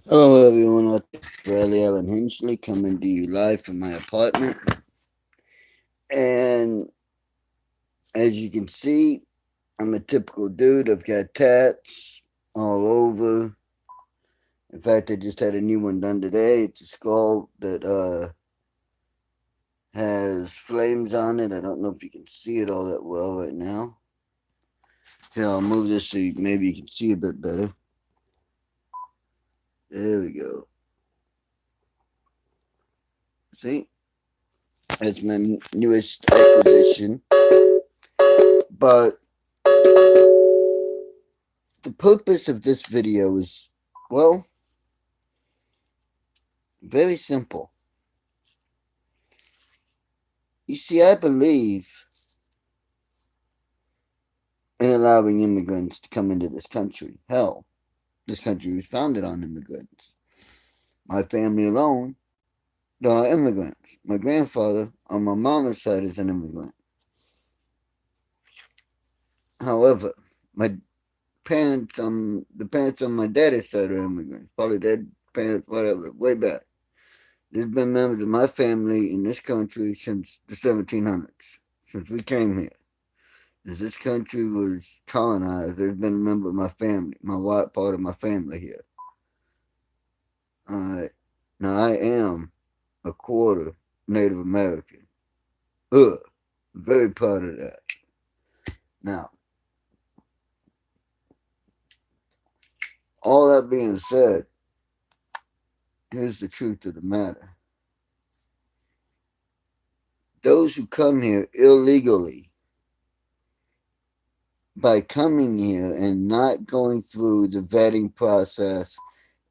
Hello, everyone. It's Bradley Allen Hinchley coming to you live from my apartment. And as you can see, I'm a typical dude. I've got tats all over. In fact, I just had a new one done today. It's a skull that has flames on it. I don't know if you can see it all that well right now. Here, I'll move this so maybe you can see a bit better. There we go. See? That's my newest acquisition. But the purpose of this video is, well, very simple. You see, I believe in allowing immigrants to come into this country. Hell, this country was founded on immigrants. My family alone, there are immigrants. My grandfather on my mom's side is an immigrant. However, my parents the parents on my daddy's side are immigrants. Probably dead parents, whatever, way back. There's been members of my family in this country since the 1700s, since we came here. As this country was colonized, there's been a member of my family, my white part of my family here. Alright. Now I am a quarter Native American. Very proud of that. Now, all that being said, here's the truth of the matter. Those who come here illegally, by coming here and not going through the vetting process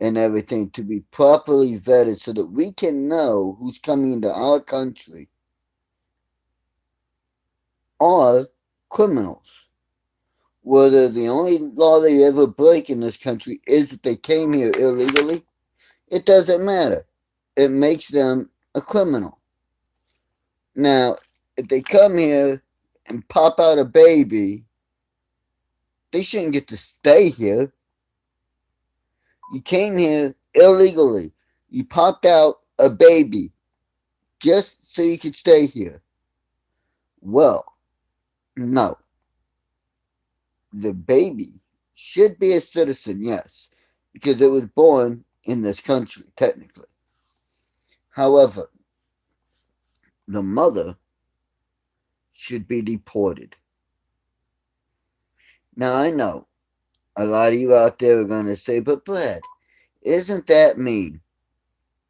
and everything to be properly vetted so that we can know who's coming into our country, are criminals. Whether the only law they ever break in this country is that they came here illegally, it doesn't matter. It makes them a criminal. Now, if they come here and pop out a baby, they shouldn't get to stay here. You came here illegally. You popped out a baby just so you could stay here. Well, no. The baby should be a citizen, yes, because it was born in this country, technically. However, the mother should be deported. Now, I know a lot of you out there are going to say, but Brad, isn't that mean?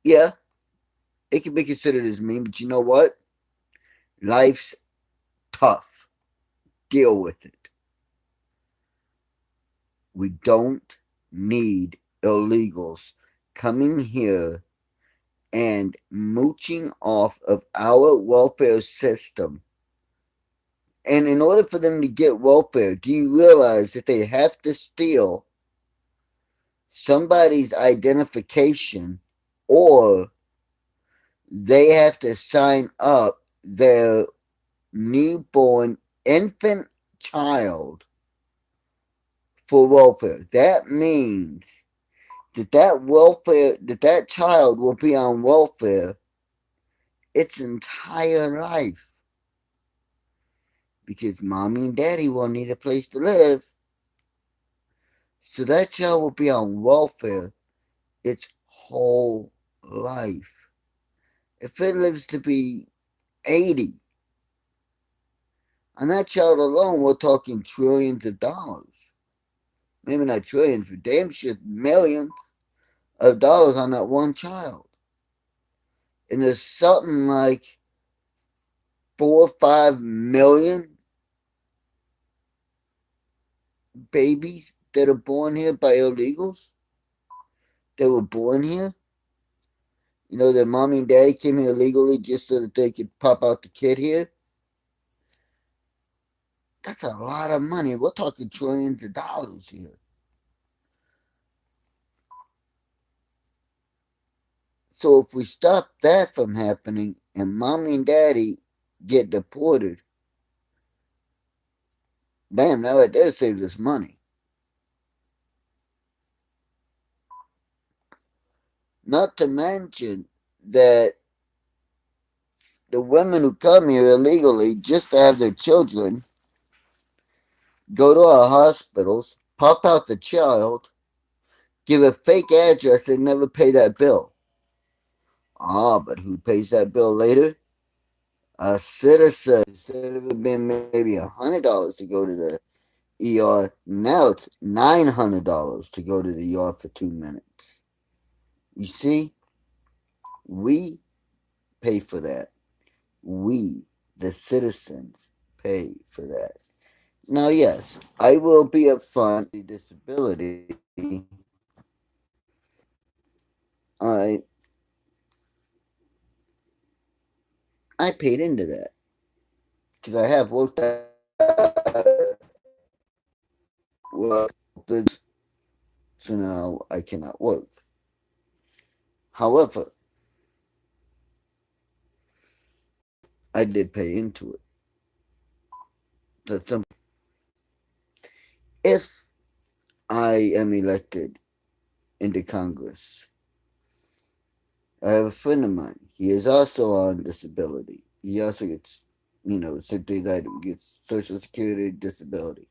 Yeah, it can be considered as mean, but you know what? Life's tough. Deal with it. We don't need illegals coming here and mooching off of our welfare system. And in order for them to get welfare, do you realize that they have to steal somebody's identification, or they have to sign up their newborn infant child for welfare? That means that child will be on welfare its entire life, because mommy and daddy will need a place to live. So that child will be on welfare its whole life. If it lives to be 80, on that child alone, we're talking trillions of dollars. Maybe not trillions, but damn sure millions of dollars on that one child. And there's something like 4 or 5 million babies that are born here by illegals. They were born here. You know, their mommy and daddy came here illegally just so that they could pop out the kid here. That's a lot of money. We're talking trillions of dollars here. So if we stop that from happening and mommy and daddy get deported, damn, that right there saves us money. Not to mention that the women who come here illegally just to have their children go to our hospitals, pop out the child, give a fake address, and never pay that bill. Ah, but who pays that bill later? A citizen. Instead of it being maybe $100 to go to the ER, now it's $900 to go to the ER for 2 minutes. You see, we pay for that. We, the citizens, pay for that. Now, yes, I will be upfront. The disability, I I paid into that because I have worked at work, so now I cannot work. However, I did pay into it. That's something. If I am elected into Congress, I have a friend of mine. He is also on disability. He also gets, same things I do, gets Social Security disability.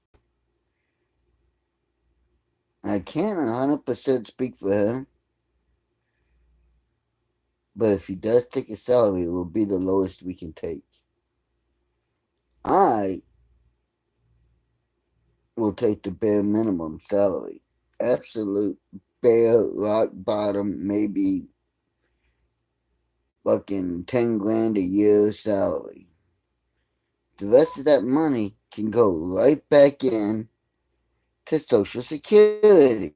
I can't 100% speak for him, but if he does take a salary, it will be the lowest we can take. I will take the bare minimum salary. Absolute bare rock bottom, maybe fucking 10 grand a year salary. The rest of that money can go right back in to Social Security,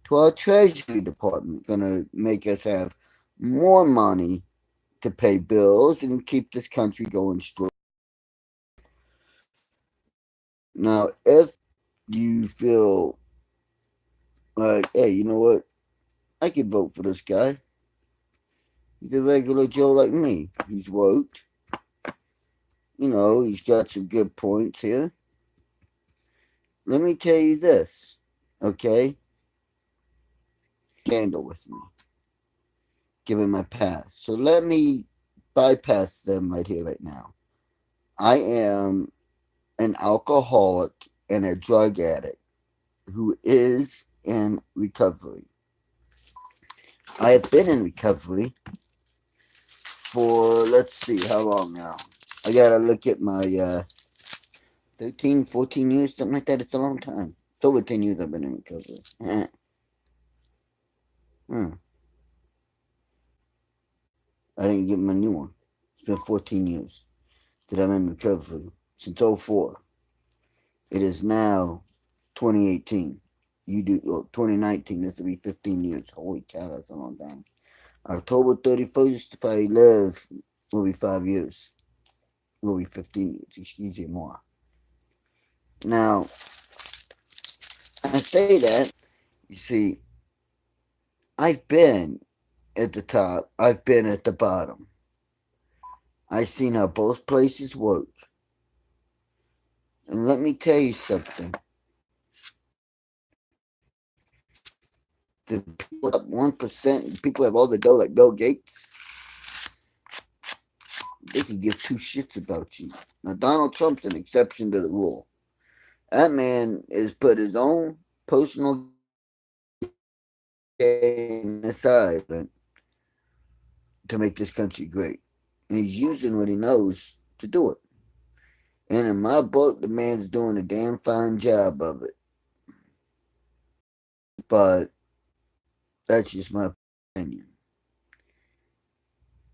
to our Treasury Department. Gonna make us have more money to pay bills and keep this country going strong. Now, if you feel like, hey, you know what? I could vote for this guy. He's a regular Joe like me. He's worked. He's got some good points here. Let me tell you this, okay? Scandal with me, given my past. So let me bypass them right here, right now. I am an alcoholic and a drug addict who is in recovery. I have been in recovery for, let's see, how long now? I gotta look at my 13, 14 years, something like that. It's a long time. It's over 10 years I've been in recovery. Hmm. I didn't get my new one. It's been 14 years that I'm in recovery. Since '04. It is now 2018. You do, well, 2019. This will be 15 years. Holy cow, that's a long time. October 31st, if I live, will be 5 years. Will be 15 years. Excuse me, more. Now, I say that, you see, I've been at the top, I've been at the bottom. I've seen how both places work. And let me tell you something. The people up 1%, people have all the dough like Bill Gates, they can give two shits about you. Now, Donald Trump's an exception to the rule. That man has put his own personal gain aside to make this country great. And he's using what he knows to do it. And in my book, the man's doing a damn fine job of it. But that's just my opinion.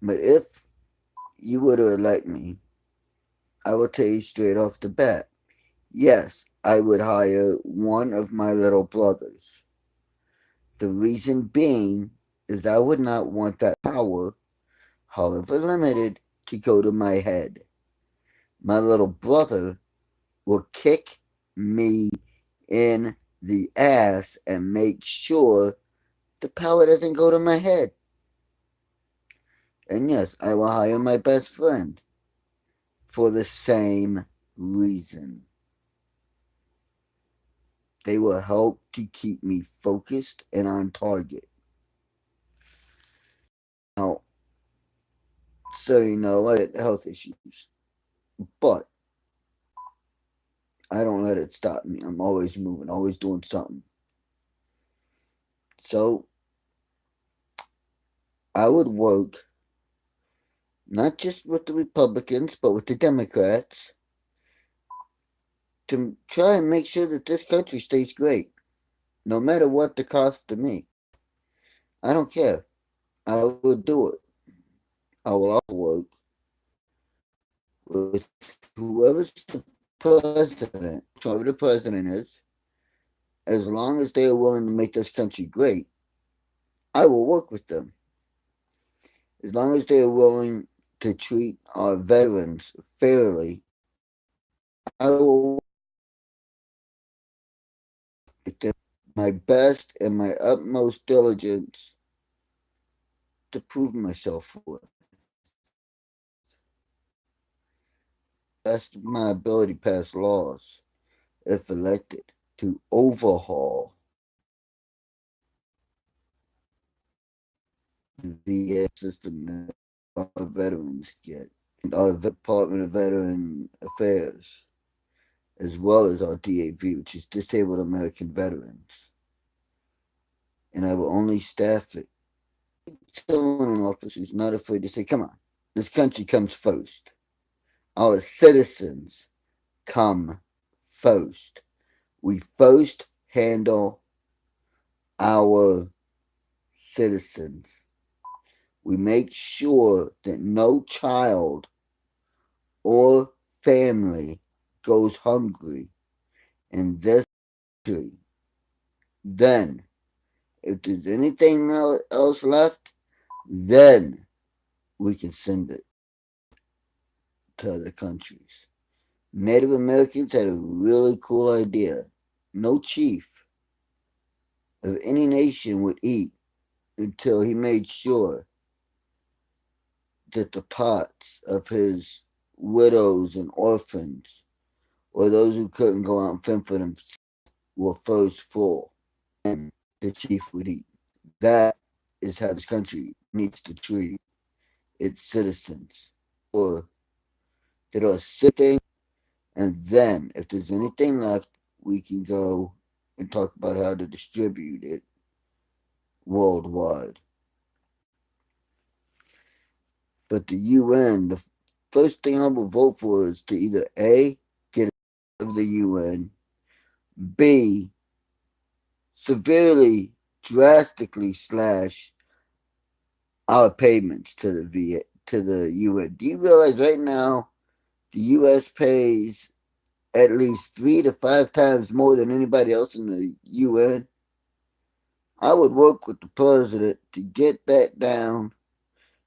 But if you were to elect me, I will tell you straight off the bat, yes, I would hire one of my little brothers. The reason being is I would not want that power, however limited, to go to my head. My little brother will kick me in the ass and make sure the power doesn't go to my head. And yes, I will hire my best friend for the same reason. They will help to keep me focused and on target. Now, so I get health issues, but I don't let it stop me. I'm always moving, always doing something. So I would work not just with the Republicans, but with the Democrats to try and make sure that this country stays great, no matter what the cost to me. I don't care. I will do it. I will also work with whoever's the president, whoever the president is, as long as they are willing to make this country great. I will work with them. As long as they are willing to treat our veterans fairly, I will with them my best and my utmost diligence to prove myself for it. Best of my ability to pass laws, if elected, to overhaul the VA system that our veterans get, and our Department of Veteran Affairs, as well as our DAV, which is Disabled American Veterans. And I will only staff it. Someone in office who's not afraid to say, come on, this country comes first. Our citizens come first. We first handle our citizens. We make sure that no child or family goes hungry in this country. Then, if there's anything else left, then we can send it to other countries. Native Americans had a really cool idea. No chief of any nation would eat until he made sure that the pots of his widows and orphans, or those who couldn't go out and fend for themselves, were first full, and the chief would eat. That is how this country needs to treat its citizens. Or that are sitting, and then if there's anything left, we can go and talk about how to distribute it worldwide. But the UN, the first thing I will vote for is to either A, get out of the UN, B, severely, drastically slash our payments to the UN. Do you realize right now the US pays at least 3 to 5 times more than anybody else in the UN? I would work with the president to get that down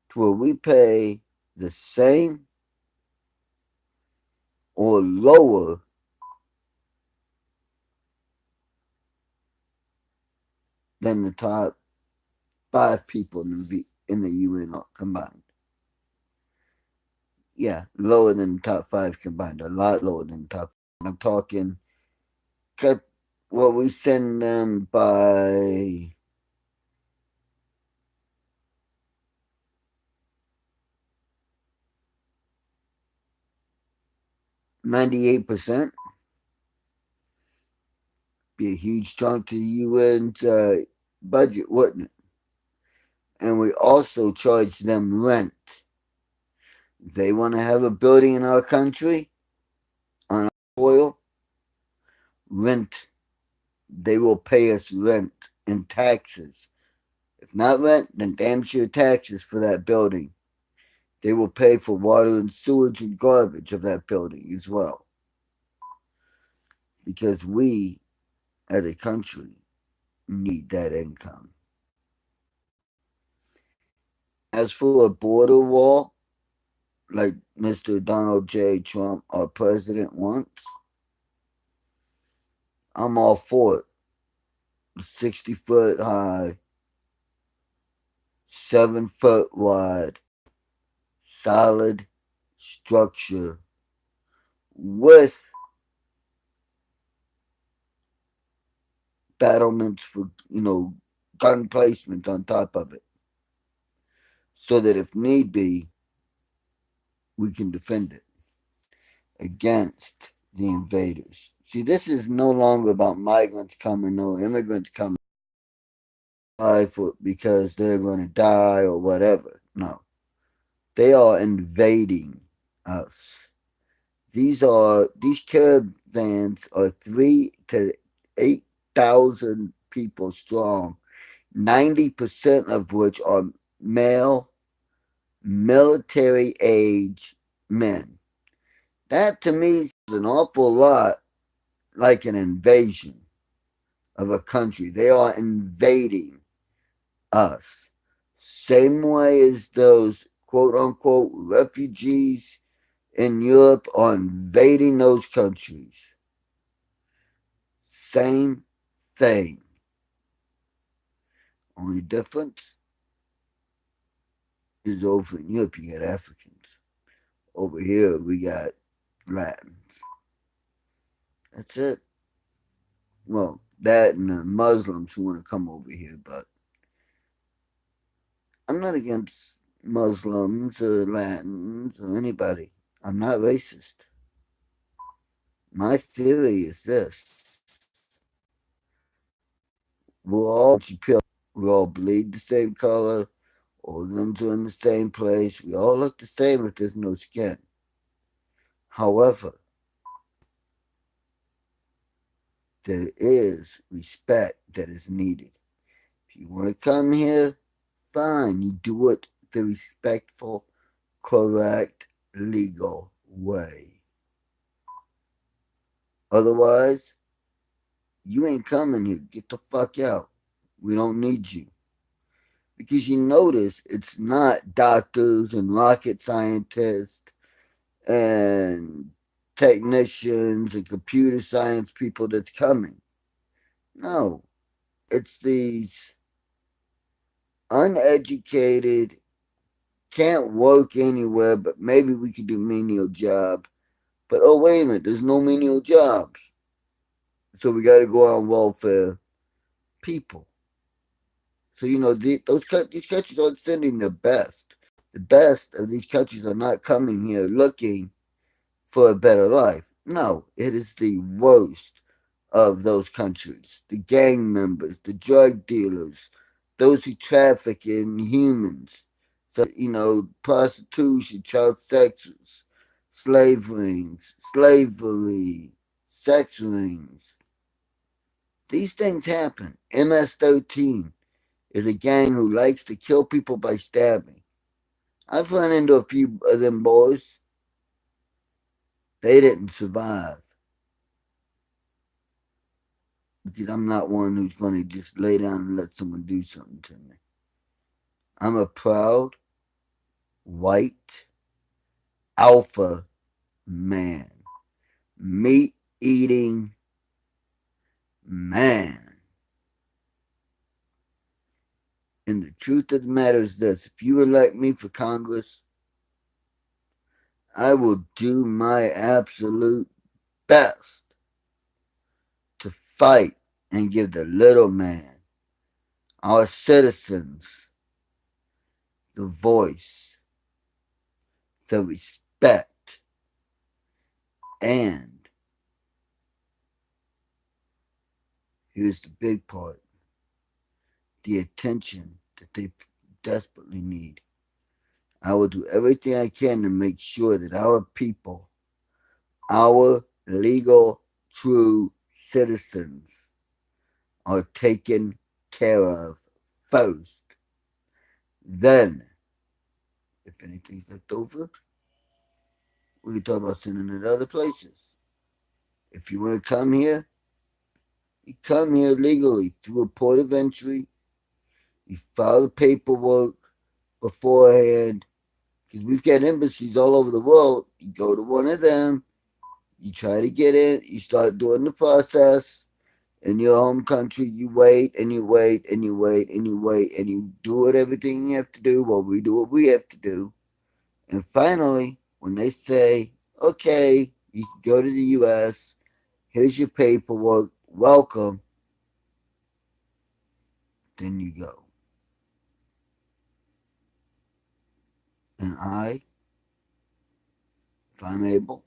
to where we pay the same or lower than the top 5 people in the UN combined. Yeah, lower than the top 5 combined, a lot lower than the top. I'm talking cut what we send them by 98%. Be a huge chunk to the UN's budget, wouldn't it? And we also charge them rent. They want to have a building in our country on our soil, rent. They will pay us rent and taxes. If not rent, then damn sure taxes for that building. They will pay for water and sewage and garbage of that building as well. Because we, as a country, need that income. As for a border wall, like Mr. Donald J. Trump, our president, wants, I'm all for it. 60 foot high, 7 foot wide, solid structure with battlements for, gun placement on top of it. so that if need be, we can defend it against the invaders. See, this is no longer about migrants coming or immigrants coming because they're going to die or whatever. No, they are invading us. These caravans are 3 to 8,000 people strong, 90% of which are male, military age men. That to me is an awful lot like an invasion of a country. They are invading us. Same way as those quote unquote refugees in Europe are invading those countries. Same thing. Only difference is over in Europe you got Africans. Over here we got Latins. That's it. Well, that and the Muslims who want to come over here, but I'm not against Muslims or Latins or anybody. I'm not racist. My theory is this. We're all pure. We all bleed the same color. Organs are in the same place. We all look the same if there's no skin. However, there is respect that is needed. If you want to come here, fine. You do it the respectful, correct, legal way. Otherwise, you ain't coming here. Get the fuck out. We don't need you. Because you notice it's not doctors and rocket scientists and technicians and computer science people that's coming. No, it's these uneducated, can't work anywhere, but maybe we could do menial job. But oh, wait a minute, there's no menial jobs. So we got to go on welfare people. So, these countries aren't sending the best. The best of these countries are not coming here looking for a better life. No, it is the worst of those countries. The gang members, the drug dealers, those who traffic in humans. So, prostitution, child sex, slavery, sex rings. These things happen. MS-13 is a gang who likes to kill people by stabbing. I've run into a few of them boys. They didn't survive. Because I'm not one who's going to just lay down and let someone do something to me. I'm a proud, white, alpha man. Meat eating man. And the truth of the matter is this: if you elect me for Congress, I will do my absolute best to fight and give the little man, our citizens, the voice, the respect, and here's the big part: the attention that they desperately need. I will do everything I can to make sure that our people, our legal, true citizens, are taken care of first. Then, if anything's left over, we can talk about sending it other places. If you want to come here, you come here legally through a port of entry. You file the paperwork beforehand, because we've got embassies all over the world. You go to one of them, you try to get in, you start doing the process. In your home country, you wait and you wait and you wait and you wait and you do everything you have to do while we do what we have to do. And finally, when they say, okay, you can go to the U.S., here's your paperwork, welcome, then you go. And if I'm able,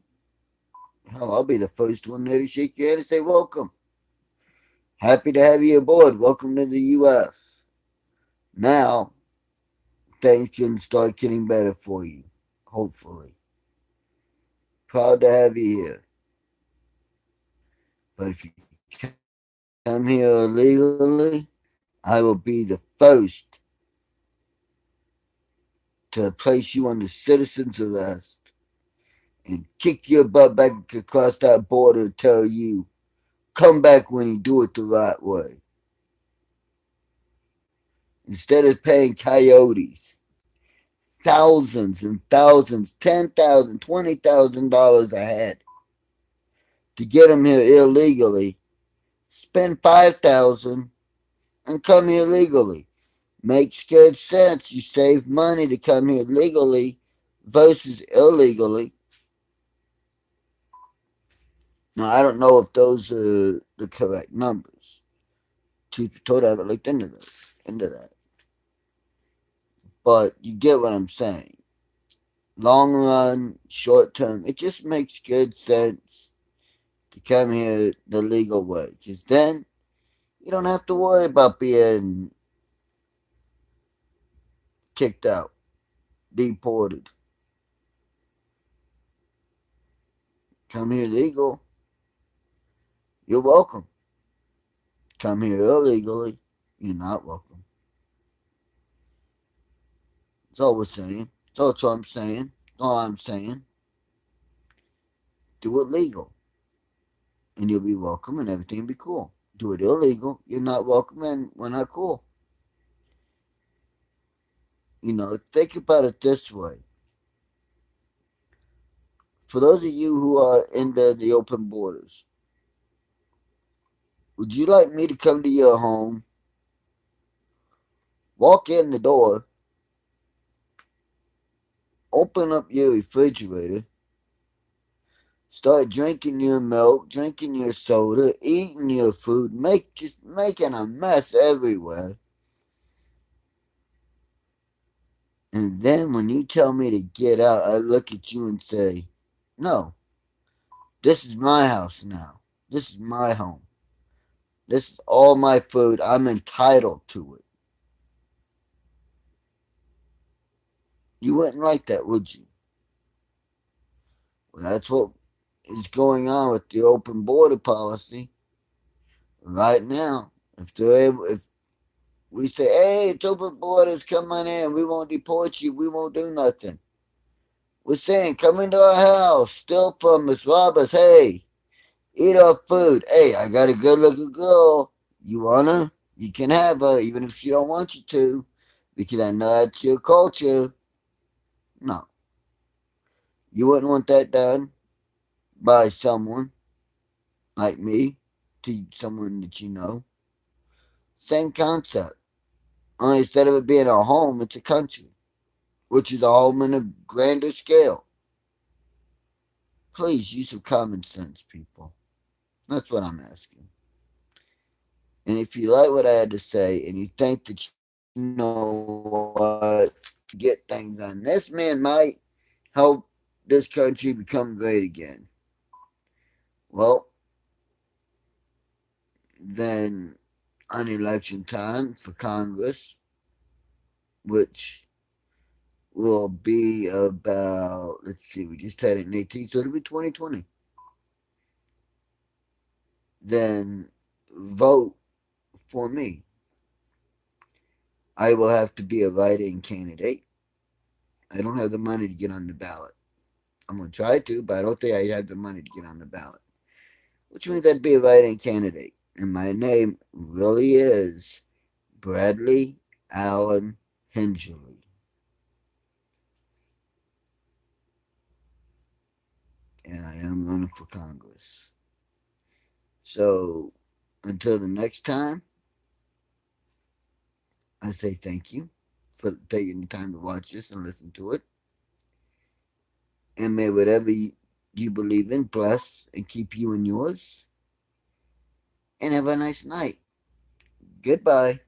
hell, I'll be the first one there to shake your hand and say, welcome. Happy to have you aboard. Welcome to the U.S. Now, things can start getting better for you. Hopefully. Proud to have you here. But if you come here illegally, I will be the first to place you under citizen's arrest and kick your butt back across that border and tell you, come back when you do it the right way. Instead of paying coyotes thousands and thousands, $10,000, $20,000 a head to get them here illegally, spend 5,000 and come here legally. Makes good sense. You save money to come here legally versus illegally. Now, I don't know if those are the correct numbers. Truth be told, I haven't looked into that. But you get what I'm saying. Long run, short term, it just makes good sense to come here the legal way. Because then you don't have to worry about being kicked out, deported. Come here legal, you're welcome. Come here illegally, you're not welcome. That's all we're saying. That's all Trump's saying. That's all I'm saying. Do it legal, and you'll be welcome, and everything will be cool. Do it illegal, you're not welcome, and we're not cool. Think about it this way. For those of you who are into the open borders, would you like me to come to your home, walk in the door, open up your refrigerator, start drinking your milk, drinking your soda, eating your food, just making a mess everywhere? And then when you tell me to get out, I look at you and say, no, this is my house now. This is my home. This is all my food. I'm entitled to it. You wouldn't like that, would you? Well, that's what is going on with the open border policy right now. If we say, hey, it's open borders, come on in, we won't deport you, we won't do nothing. We're saying, come into our house, steal from us, rob us, hey, eat our food. Hey, I got a good looking girl. You want her? You can have her, even if she don't want you to, because I know that's your culture. No. You wouldn't want that done by someone like me to someone that you know. Same concept. Only instead of it being a home, it's a country, which is a home in a grander scale. Please use some common sense, people. That's what I'm asking. And if you like what I had to say and you think that you know what, to get things done, this man might help this country become great again. Well, then on election time for Congress, which will be about, let's see, we just had it in 18, so it'll be 2020. Then vote for me. I will have to be a write-in candidate. I don't have the money to get on the ballot. I'm going to try to, but I don't think I have the money to get on the ballot. Which means I'd be a write-in candidate. And my name really is Bradley Allen Hingley. And I am running for Congress. So, until the next time, I say thank you for taking the time to watch this and listen to it. And may whatever you believe in bless and keep you and yours. And have a nice night. Goodbye.